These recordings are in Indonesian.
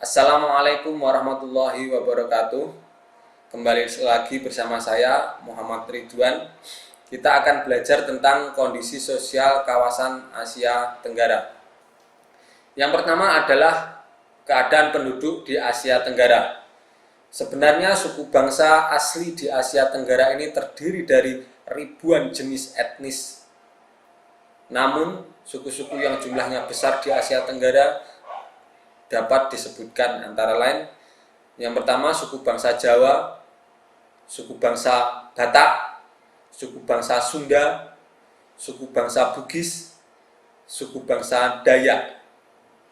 Assalamualaikum warahmatullahi wabarakatuh. Kembali lagi bersama saya Muhammad Ridwan. Kita akan belajar tentang kondisi sosial kawasan Asia Tenggara. Yang pertama adalah keadaan penduduk di Asia Tenggara. Sebenarnya suku bangsa asli di Asia Tenggara ini terdiri dari ribuan jenis etnis. Namun, suku-suku yang jumlahnya besar di Asia Tenggara dapat disebutkan antara lain yang pertama suku bangsa Jawa, suku bangsa Batak, suku bangsa Sunda, suku bangsa Bugis, suku bangsa Dayak.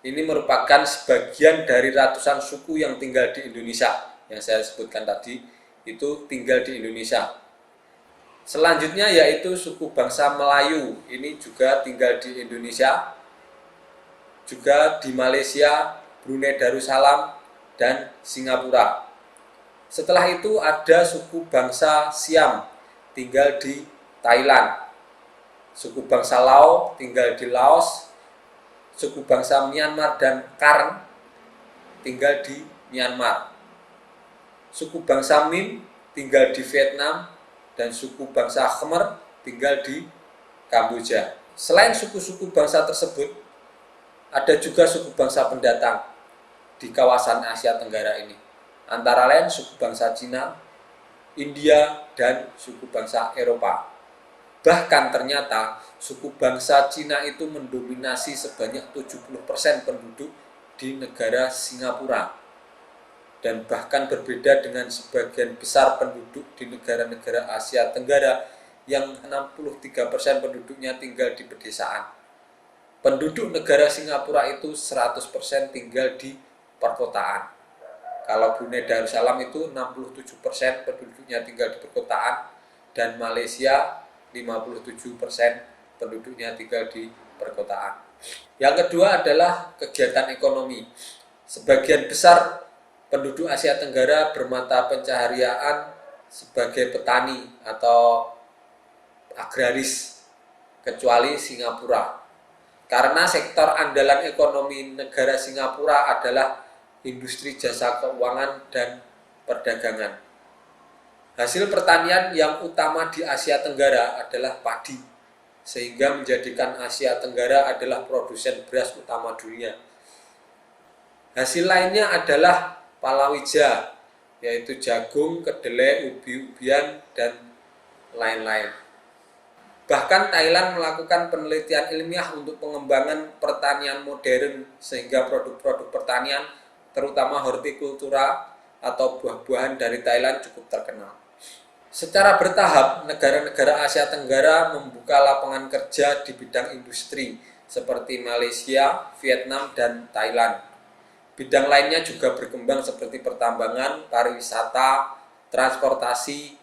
Ini merupakan sebagian dari ratusan suku yang tinggal di Indonesia. Yang saya sebutkan tadi itu tinggal di Indonesia. Selanjutnya yaitu suku bangsa Melayu. Ini juga tinggal di Indonesia, juga di Malaysia, Brunei Darussalam, dan Singapura. Setelah itu ada suku bangsa Siam tinggal di Thailand, suku bangsa Lao tinggal di Laos, suku bangsa Myanmar dan Karen tinggal di Myanmar, suku bangsa Min tinggal di Vietnam, dan suku bangsa Khmer tinggal di Kamboja. Selain suku-suku bangsa tersebut, ada juga suku bangsa pendatang di kawasan Asia Tenggara ini. Antara lain suku bangsa Cina, India, dan suku bangsa Eropa. Bahkan ternyata suku bangsa Cina itu mendominasi sebanyak 70% penduduk di negara Singapura. Dan bahkan berbeda dengan sebagian besar penduduk di negara-negara Asia Tenggara yang 63% penduduknya tinggal di pedesaan. Penduduk negara Singapura itu 100% tinggal di perkotaan. Kalau Brunei Darussalam itu 67% penduduknya tinggal di perkotaan, dan Malaysia 57% penduduknya tinggal di perkotaan. Yang kedua adalah kegiatan ekonomi. Sebagian besar penduduk Asia Tenggara bermata pencaharian sebagai petani atau agraris, kecuali Singapura. Karena sektor andalan ekonomi negara Singapura adalah industri jasa keuangan dan perdagangan. Hasil pertanian yang utama di Asia Tenggara adalah padi, sehingga menjadikan Asia Tenggara adalah produsen beras utama dunia. Hasil lainnya adalah palawija, yaitu jagung, kedelai, ubi-ubian, dan lain-lain. Bahkan Thailand melakukan penelitian ilmiah untuk pengembangan pertanian modern sehingga produk-produk pertanian terutama hortikultura atau buah-buahan dari Thailand cukup terkenal. Secara bertahap, negara-negara Asia Tenggara membuka lapangan kerja di bidang industri seperti Malaysia, Vietnam, dan Thailand. Bidang lainnya juga berkembang seperti pertambangan, pariwisata, transportasi,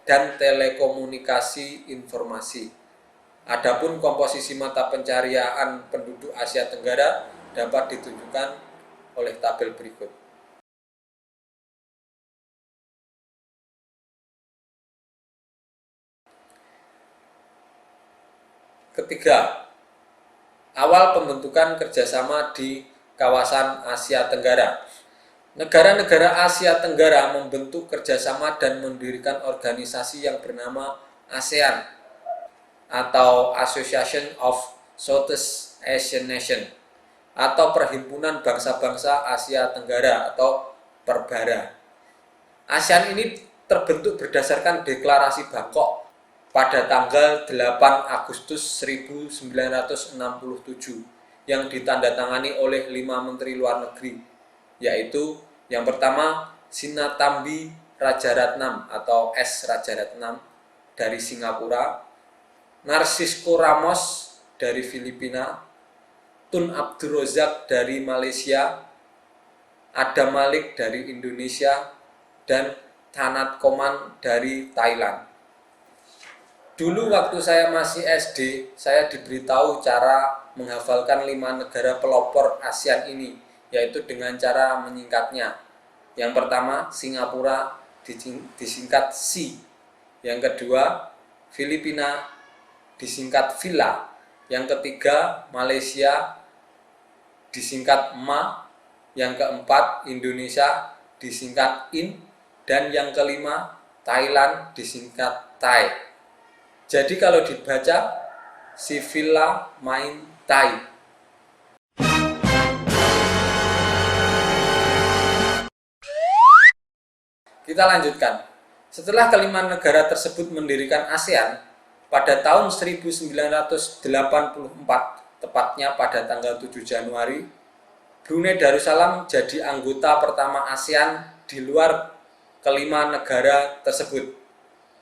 dan telekomunikasi informasi. Adapun komposisi mata pencaharian penduduk Asia Tenggara dapat ditunjukkan oleh tabel berikut. Ketiga, awal pembentukan kerjasama di kawasan Asia Tenggara. Negara-negara Asia Tenggara membentuk kerjasama dan mendirikan organisasi yang bernama ASEAN atau Association of Southeast Asian Nations atau Perhimpunan Bangsa-Bangsa Asia Tenggara atau Perbara. ASEAN ini terbentuk berdasarkan Deklarasi Bangkok pada tanggal 8 Agustus 1967 yang ditandatangani oleh 5 Menteri Luar Negeri, yaitu yang pertama Sinnathamby Rajaratnam atau S. Rajaratnam dari Singapura, Narcisco Ramos dari Filipina, Tun Abdul Razak dari Malaysia, Adam Malik dari Indonesia, dan Thanat Khoman dari Thailand. Dulu waktu saya masih SD, saya diberitahu cara menghafalkan 5 negara pelopor ASEAN ini, yaitu dengan cara menyingkatnya. Yang pertama, Singapura disingkat SI. Yang kedua, Filipina disingkat VILA. Yang ketiga, Malaysia disingkat MA. Yang keempat, Indonesia disingkat IN, dan yang kelima, Thailand disingkat Thai. Jadi kalau dibaca, si Villa main Thai. Kita lanjutkan. Setelah kelima negara tersebut mendirikan ASEAN pada tahun 1984, tepatnya pada tanggal 7 Januari, Brunei Darussalam jadi anggota pertama ASEAN di luar kelima negara tersebut.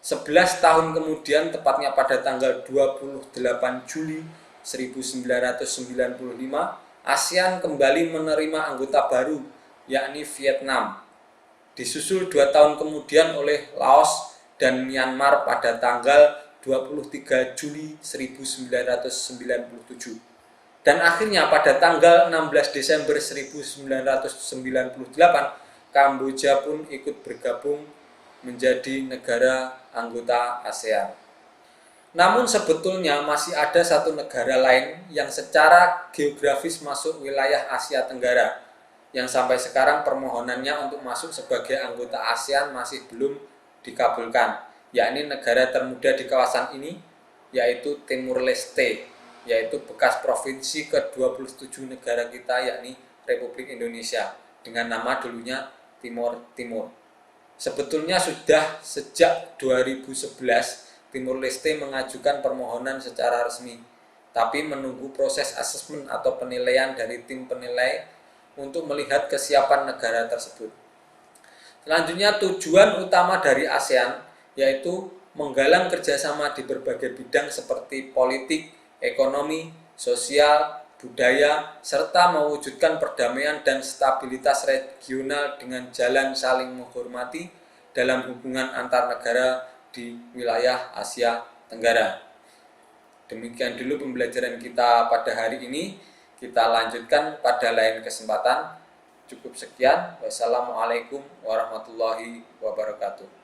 11 tahun kemudian, tepatnya pada tanggal 28 Juli 1995, ASEAN kembali menerima anggota baru, yakni Vietnam. Disusul 2 tahun kemudian oleh Laos dan Myanmar pada tanggal 23 Juli 1997. Dan akhirnya pada tanggal 16 Desember 1998, Kamboja pun ikut bergabung menjadi negara anggota ASEAN. Namun sebetulnya masih ada satu negara lain yang secara geografis masuk wilayah Asia Tenggara, yang sampai sekarang permohonannya untuk masuk sebagai anggota ASEAN masih belum dikabulkan, yakni negara termuda di kawasan ini, yaitu Timur Leste, yaitu bekas provinsi ke-27 negara kita, yakni Republik Indonesia, dengan nama dulunya Timor Timur. Sebetulnya sudah sejak 2011 Timur Leste mengajukan permohonan secara resmi, tapi menunggu proses asesmen atau penilaian dari tim penilai untuk melihat kesiapan negara tersebut. Selanjutnya, tujuan utama dari ASEAN yaitu menggalang kerjasama di berbagai bidang seperti politik, ekonomi, sosial, budaya, serta mewujudkan perdamaian dan stabilitas regional dengan jalan saling menghormati dalam hubungan antar negara di wilayah Asia Tenggara. Demikian dulu pembelajaran kita pada hari ini. Kita lanjutkan pada lain kesempatan. Cukup sekian. Wassalamualaikum warahmatullahi wabarakatuh.